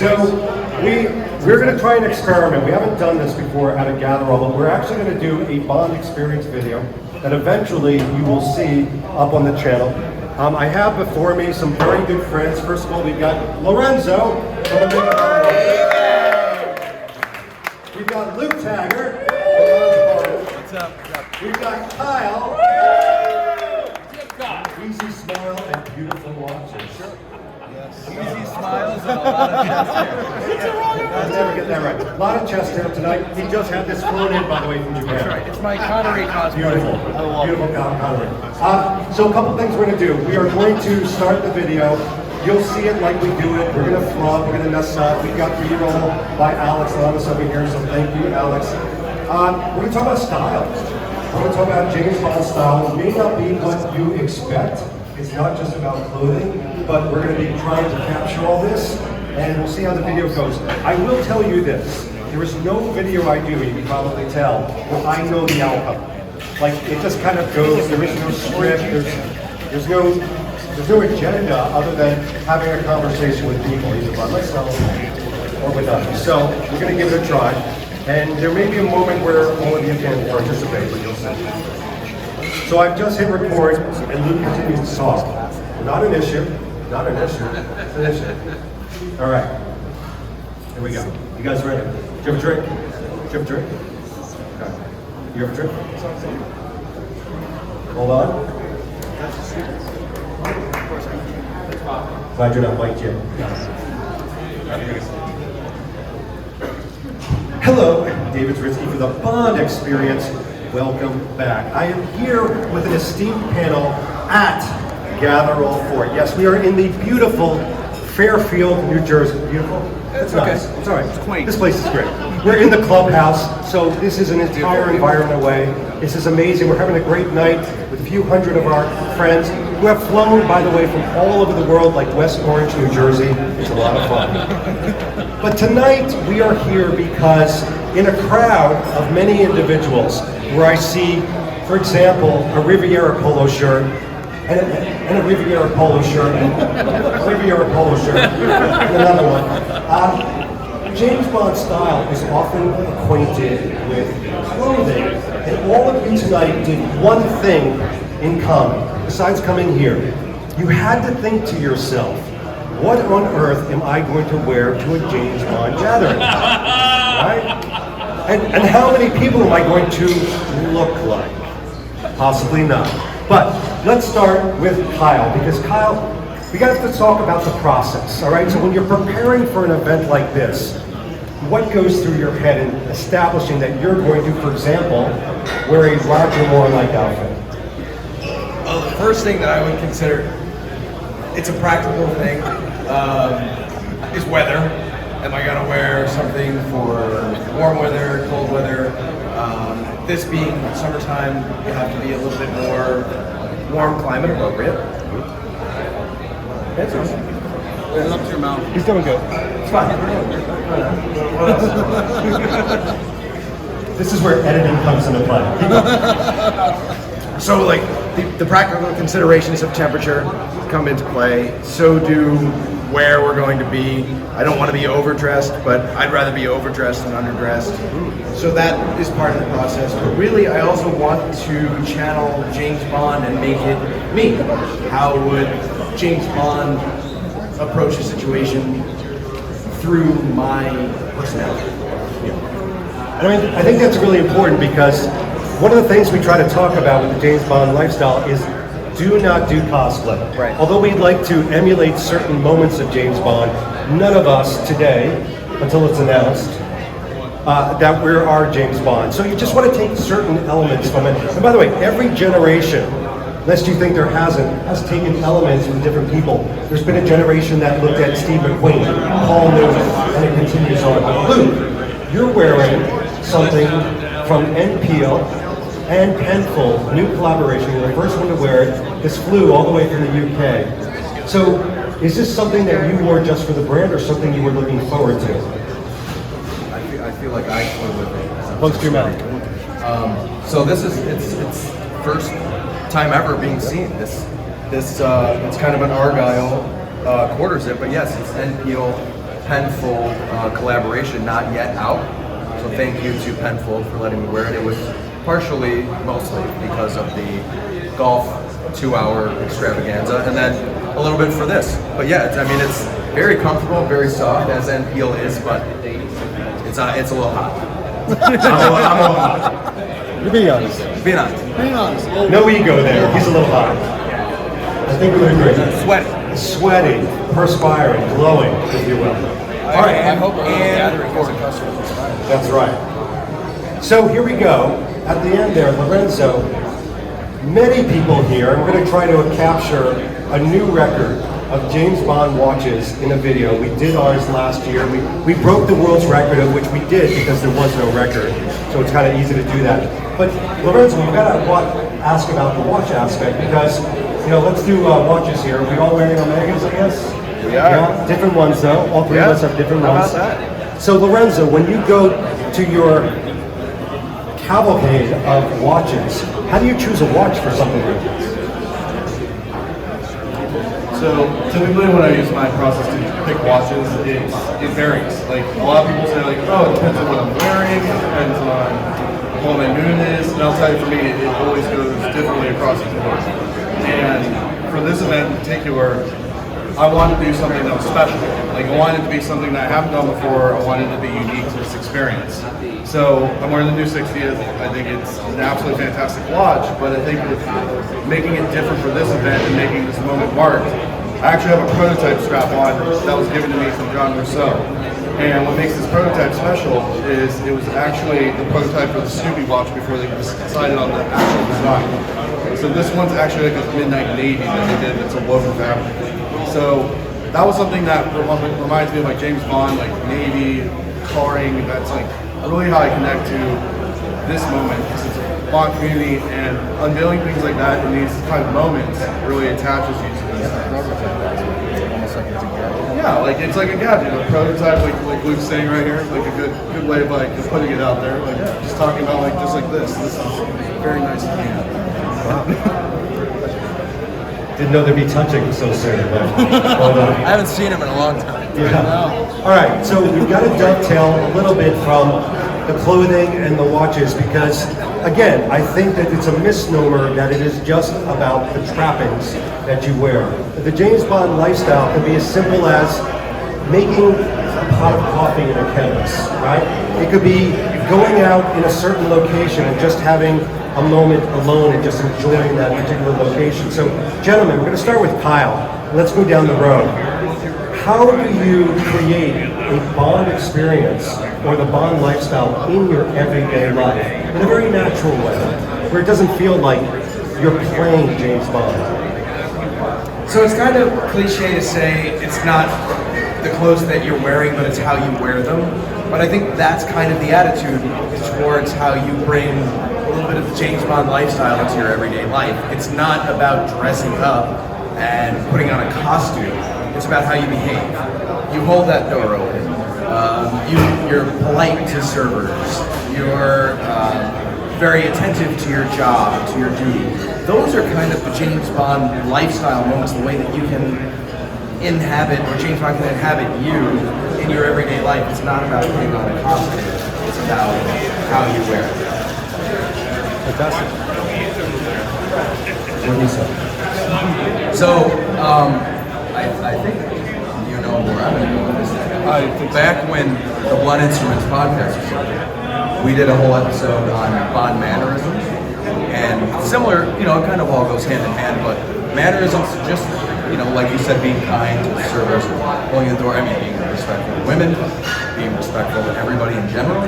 So we're going to try an experiment. We haven't done this before at a Gatherall, but we're actually going to do a Bond experience video that eventually you will see up on the channel. I have before me some very good friends. First of all, we've got Lorenzo. We've got Luke Tagger. What's up? What's up? We've got Kyle. Easy smile and beautiful watches. Sure. Yes. Easy smiles and a lot of chest hair. I'll never get that right. A lot of chest hair tonight. He just had this flown in, by the way, from Japan. That's right. It's my Connery cosplay. Beautiful. Beautiful Connery. So a couple things we're going to do. We are going to start the video. You'll see it like we do it. We're going to flub. We're going to mess up. We've got B-roll by Alex and us over here, so thank you, Alex. We're going to talk about style. We're going to talk about James Bond style. It may not be what you expect. It's not just about clothing, but we're going to be trying to capture all this, and we'll see how the video goes. I will tell you this. There is no video I do, you can probably tell, where I know the outcome. Like, it just kind of goes. There is no script. There's no agenda other than having a conversation with people, either by myself or with others. So we're going to give it a try. And there may be a moment where all of you can participate, but you'll see. So I've just hit record, and Luke continues to talk. Not an issue. Not an issue. It's an issue. All right. Here we go. You guys ready? Do you have a drink? Do you have a drink? Okay. You have a drink? Hold on. Glad you're not mic'd yet. Hello, David Zritzky for the Bond Experience. Welcome back. I am here with an esteemed panel at Gatherall 4. Yes, we are in the beautiful Fairfield, New Jersey. Beautiful? That's nice. It's all right. It's quaint. This place is great. We're in the clubhouse, so this is an entire environment away. This is amazing. We're having a great night with a few hundred of our friends who have flown, by the way, from all over the world, like West Orange, New Jersey. It's a lot of fun. But tonight, we are here because in a crowd of many individuals, where I see, for example, a Riviera polo shirt, and a Riviera polo shirt, and a Riviera polo shirt, and another one. James Bond style is often acquainted with clothing, and all of you tonight did one thing in common, besides coming here. You had to think to yourself, what on earth am I going to wear to a James Bond gathering? Right? And how many people am I going to look like? Possibly none. But let's start with Kyle, because Kyle, we got to talk about the process, all right? So when you're preparing for an event like this, what goes through your head in establishing that you're going to, for example, wear a Roger Moore-like outfit? Well, the first thing that I would consider, it's a practical thing, is weather. Am I gonna wear something for warm weather, cold weather? This being summertime, you have to be a little bit more warm climate appropriate. That's awesome. It's up to your mouth. He's doing good. It's fine. This is where editing comes into play. So, like, the practical considerations of temperature come into play. So do where we're going to be. I don't want to be overdressed, but I'd rather be overdressed than underdressed. So that is part of the process. But really, I also want to channel James Bond and make it me. How would James Bond approach a situation through my personality? I mean, I think that's really important because one of the things we try to talk about with the James Bond lifestyle is do not do cosplay. Right. Although we'd like to emulate certain moments of James Bond, none of us today, until it's announced, that we are James Bond. So you just want to take certain elements from it. And by the way, every generation, lest you think there hasn't, has taken elements from different people. There's been a generation that looked at Steve McQueen, Paul Newman, and it continues on. But Luke, you're wearing something from NPO and Penfold, new collaboration. You're the first one to wear it. This flew all the way from the UK. So is this something that you wore just for the brand or something you were looking forward to? I feel like I flew with it. Close to your mouth. So this is it's first time ever being seen. This it's kind of an Argyle quarter zip, but yes, it's NPO Penfold collaboration not yet out. So thank you to Penfold for letting me wear it. It was mostly because of the golf 2-hour extravaganza, and then a little bit for this. But yeah, it's very comfortable, very soft, as end heel is, but it's a little hot. I'm a little hot. You're being honest. Being honest. No ego there. He's a little hot. I think we would agree. Sweaty, perspiring, glowing, if you will. All right, I hope gathering has a customer inspired. That's right. So here we go. At the end there, Lorenzo, many people here, and we're going to try to capture a new record of James Bond watches in a video. We did ours last year. We broke the world's record, of which we did because there was no record. So it's kind of easy to do that. But Lorenzo, we've got to ask about the watch aspect because, let's do watches here. Are we all wearing Omegas, I guess? We are. Yeah, different ones though. All three of us have different How ones. about that? So Lorenzo, when you go to your cavalcade of watches, how do you choose a watch for something like this? So typically when I use my process to pick watches, it varies. Like a lot of people say like, oh, it depends on what I'm wearing, it depends on what my mood is, and I'll tell you for me, it always goes differently across the board. And for this event in particular, I wanted to do something that was special. Like I wanted it to be something that I haven't done before, I wanted it to be unique to this experience. So I'm wearing the new 60th, I think it's an absolutely fantastic watch, but I think with making it different for this event and making this moment marked, I actually have a prototype strap on that was given to me from John Rousseau. And what makes this prototype special is it was actually the prototype for the Snoopy watch before they decided on the actual design. So this one's actually like a midnight navy that they did, it's a woven fabric. So that was something that reminds me of like James Bond, like navy, coloring, that's like really how I connect to this moment. Because it's a Bond community and unveiling things like that in these kind of moments really attaches you to this. Yeah, like it's like a gadget, a prototype, like Luke's saying right here, like a good way of like putting it out there, like just talking about like just like this. This is very nice to do. Didn't know they'd be touching so soon. But well done. I haven't seen him in a long time. Yeah. All right, so we've got to dovetail a little bit from the clothing and the watches because, again, I think that it's a misnomer that it is just about the trappings that you wear. The James Bond lifestyle can be as simple as making a pot of coffee in a chemist, right? It could be going out in a certain location and just having a moment alone and just enjoying that particular location. So, gentlemen, we're going to start with Kyle. Let's go down the road. How do you create a Bond experience or the Bond lifestyle in your everyday life in a very natural way, where it doesn't feel like you're playing James Bond? So it's kind of cliche to say it's not the clothes that you're wearing, but it's how you wear them. But I think that's kind of the attitude towards how you bring a little bit of the James Bond lifestyle into your everyday life. It's not about dressing up and putting on a costume. It's about how you behave. You hold that door open. You're polite to servers. You're very attentive to your job, to your duty. Those are kind of the James Bond lifestyle moments, the way that you can inhabit, or James Bond can inhabit you in your everyday life. It's not about putting on a costume. It's about how you wear it. Fantastic. What do you say? So, I think you know where I'm going to go with this. Back when the Blunt Instruments podcast was started, we did a whole episode on Bond mannerisms. And similar, it kind of all goes hand in hand, but mannerisms just, like you said, being kind to the servers, holding the door, being respectful to women, being respectful to everybody in general.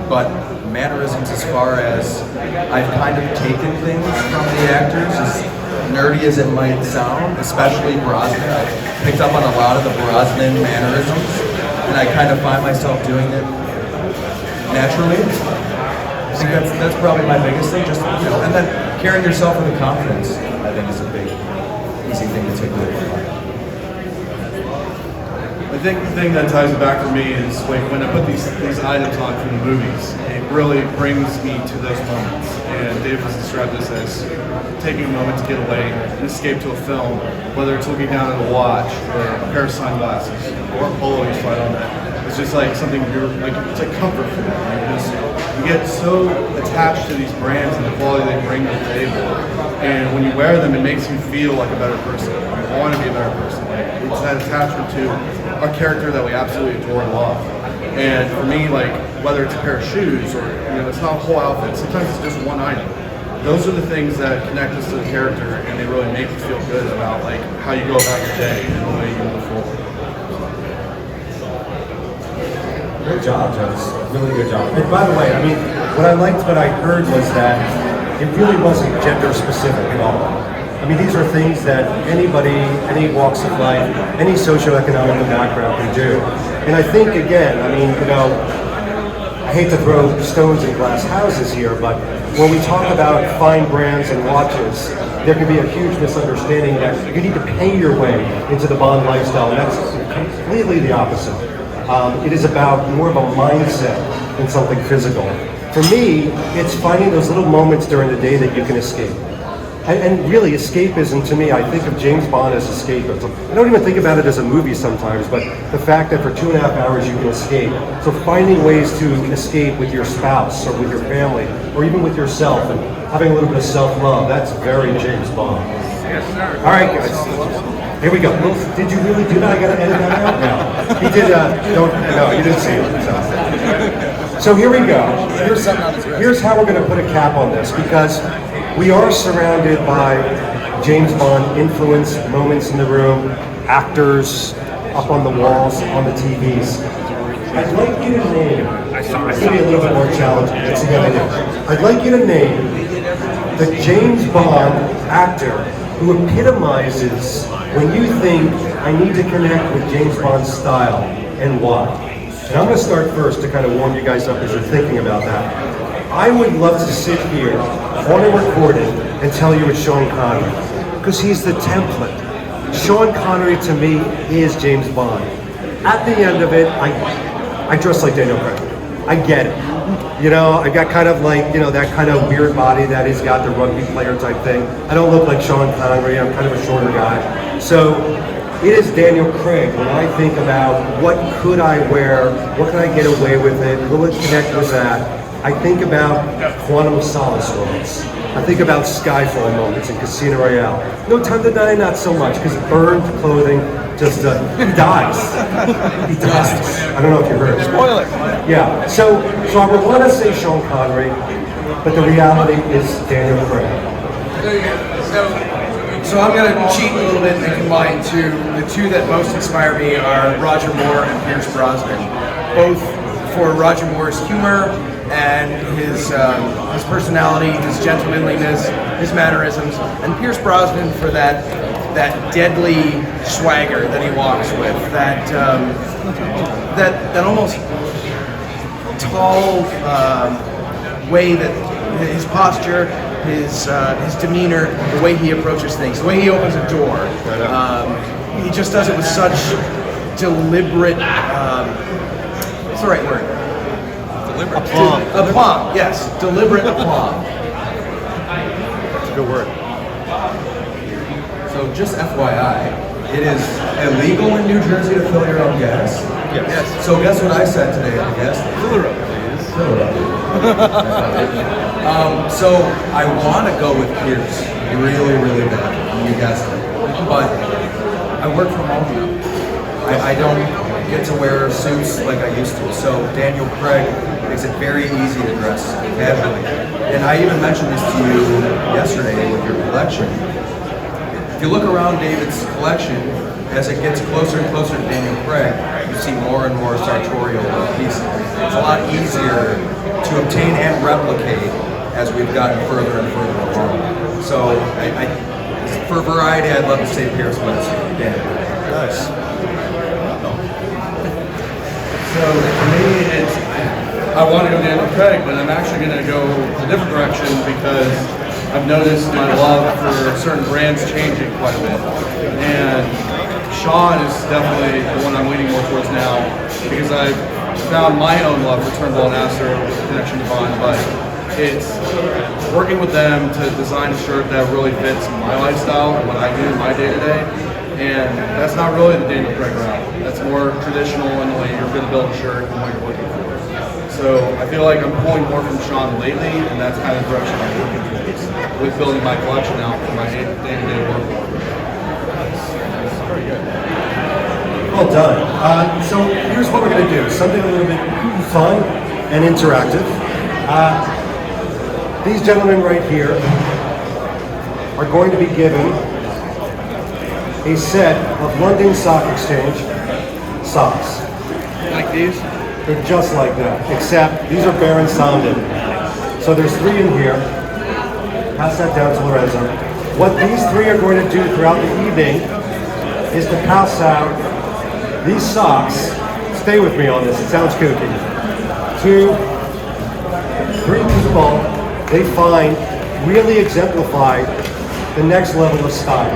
But mannerisms as far as I've kind of taken things from the actors, as nerdy as it might sound, especially Brosnan. I picked up on a lot of the Brosnan mannerisms, and I kind of find myself doing it naturally. I think that's probably my biggest thing, just, and then carrying yourself with a confidence, I think is a big, easy thing to take away from life. I think the thing that ties it back for me is like when I put these items on from the movies, it really brings me to those moments. And Dave has described this as taking a moment to get away and escape to a film, whether it's looking down at a watch or a pair of sunglasses or a polo you slide on that. It's just like something it's like comfort food. You get so attached to these brands and the quality they bring to the table, and when you wear them, it makes you feel like a better person. I want to be a better person. Like, it's that attachment to a character that we absolutely adore and love. And for me, like whether it's a pair of shoes or it's not a whole outfit. Sometimes it's just one item. Those are the things that connect us to the character, and they really make you feel good about like how you go about your day and the way you move forward. Good job, Joe. Really good job. And by the way, I mean, what I heard was that it really wasn't gender specific at all. I mean, these are things that anybody, any walks of life, any socioeconomic background can do. And I think, again, I mean, I hate to throw stones in glass houses here, but when we talk about fine brands and watches, there can be a huge misunderstanding that you need to pay your way into the Bond lifestyle, and that's completely the opposite. It is about more of a mindset than something physical. For me, it's finding those little moments during the day that you can escape. And really, escapism to me, I think of James Bond as escapism. I don't even think about it as a movie sometimes, but the fact that for 2.5 hours you can escape. So finding ways to escape with your spouse or with your family or even with yourself and having a little bit of self-love, that's very James Bond. Yes, sir. All right, guys. Here we go. Did you really do that? I gotta edit that out? No. He did, no, you didn't see it. So here we go. Here's how we're gonna put a cap on this, because we are surrounded by James Bond influence moments in the room, actors up on the walls, on the TVs. I'd like you to name, it's gonna be a little bit more challenging, let's see how I do. I'd like you to name the James Bond actor who epitomizes when you think, I need to connect with James Bond's style, and why. And I'm going to start first to kind of warm you guys up as you're thinking about that. I would love to sit here on a recording and tell you it's Sean Connery, because he's the template. Sean Connery to me is James Bond. At the end of it, I dress like Daniel Craig. I get it. I got kind of like, that kind of weird body that he's got, the rugby player type thing. I don't look like Sean Connery, I'm kind of a shorter guy. So it is Daniel Craig when I think about what could I wear, what can I get away with it, who would connect with that. I think about Quantum of Solace moments. I think about Skyfall moments in Casino Royale. No Time to Die, not so much, because burned clothing just, he dies. He dies. I don't know if you heard. Spoiler. Yeah, so I would want to say Sean Connery, but the reality is Daniel Craig. So I'm going to cheat a little bit and combine two. The two that most inspire me are Roger Moore and Pierce Brosnan. Both for Roger Moore's humor and his personality, his gentlemanliness, his mannerisms, and Pierce Brosnan for that deadly swagger that he walks with, that almost tall way that his posture, his demeanor, the way he approaches things, the way he opens a door. He just does it with such deliberate. What's the right word? Deliberate. Aplomb. Yes, deliberate aplomb. That's a good word. So just FYI, it is illegal in New Jersey to fill your own gas. Yes. So guess what I said today at the gas station? Fill it up, please. Fill it up. So I want to go with Pierce really, really bad. You guessed it. But I work from home now. I don't get to wear suits like I used to. So Daniel Craig makes it very easy to dress casually. And I even mentioned this to you yesterday with your collection. If you look around David's collection, as it gets closer and closer to Daniel Craig, you see more and more sartorial pieces. It's a lot easier to obtain and replicate as we've gotten further and further along. So, for variety, I'd love to say Pierce, but it's Daniel. Nice. So for me, I want to go Daniel Craig, but I'm actually going to go a different direction because I've noticed my love for certain brands changing quite a bit. And Sean is definitely the one I'm leaning more towards now because I've found my own love for Turnbull and Astor with Connection to Bond, but it's working with them to design a shirt that really fits my lifestyle and what I do in my day-to-day. And that's not really the Daniel Craig route. That's more traditional in the way you're going to build a shirt and what you're looking for. So I feel like I'm pulling more from Sean lately, and that's kind of the direction I'm looking towards with building my collection out for my day-to-day work. Well done. So here's what we're going to do. Something a little bit fun and interactive. These gentlemen right here are going to be given a set of London Stock Exchange socks. Like these? They're just like that, except these are Baron Sounded. So there's 3 in here. Pass that down to Lorenzo. What these 3 are going to do throughout the evening is to pass out these socks. Stay with me on this, it sounds kooky. To 3 people they find really exemplify the next level of style.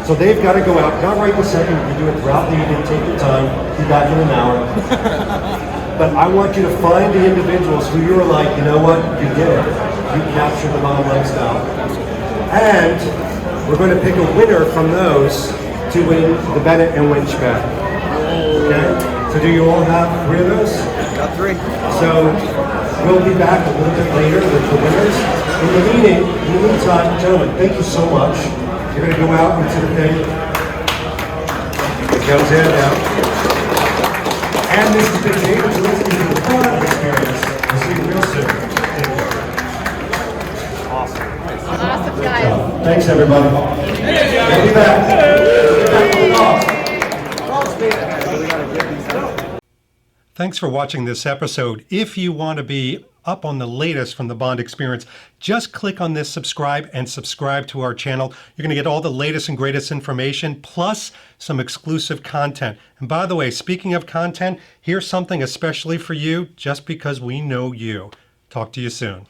So they've got to go out, not right this second, you can do it throughout the evening, take your time, be back in an hour. But I want you to find the individuals who you're like, you know what, you did it. You captured the Bond lifestyle. And we're going to pick a winner from those to win the Bennett and Winch bag. Okay? So do you all have 3 of those? Got 3. So we'll be back a little bit later with the winners. In the meantime, gentlemen, thank you so much. You're going to go out into the thing. It goes in now. And this has been David Gillespie from the Bond Experience. We'll see you real soon. Awesome, guys. Thanks, everybody. We'll be back. Thanks for watching this episode. If you want to be up on the latest from the Bond Experience, just click on this subscribe and subscribe to our channel. You're going to get all the latest and greatest information, plus some exclusive content. And by the way, speaking of content, here's something especially for you, just because we know you. Talk to you soon.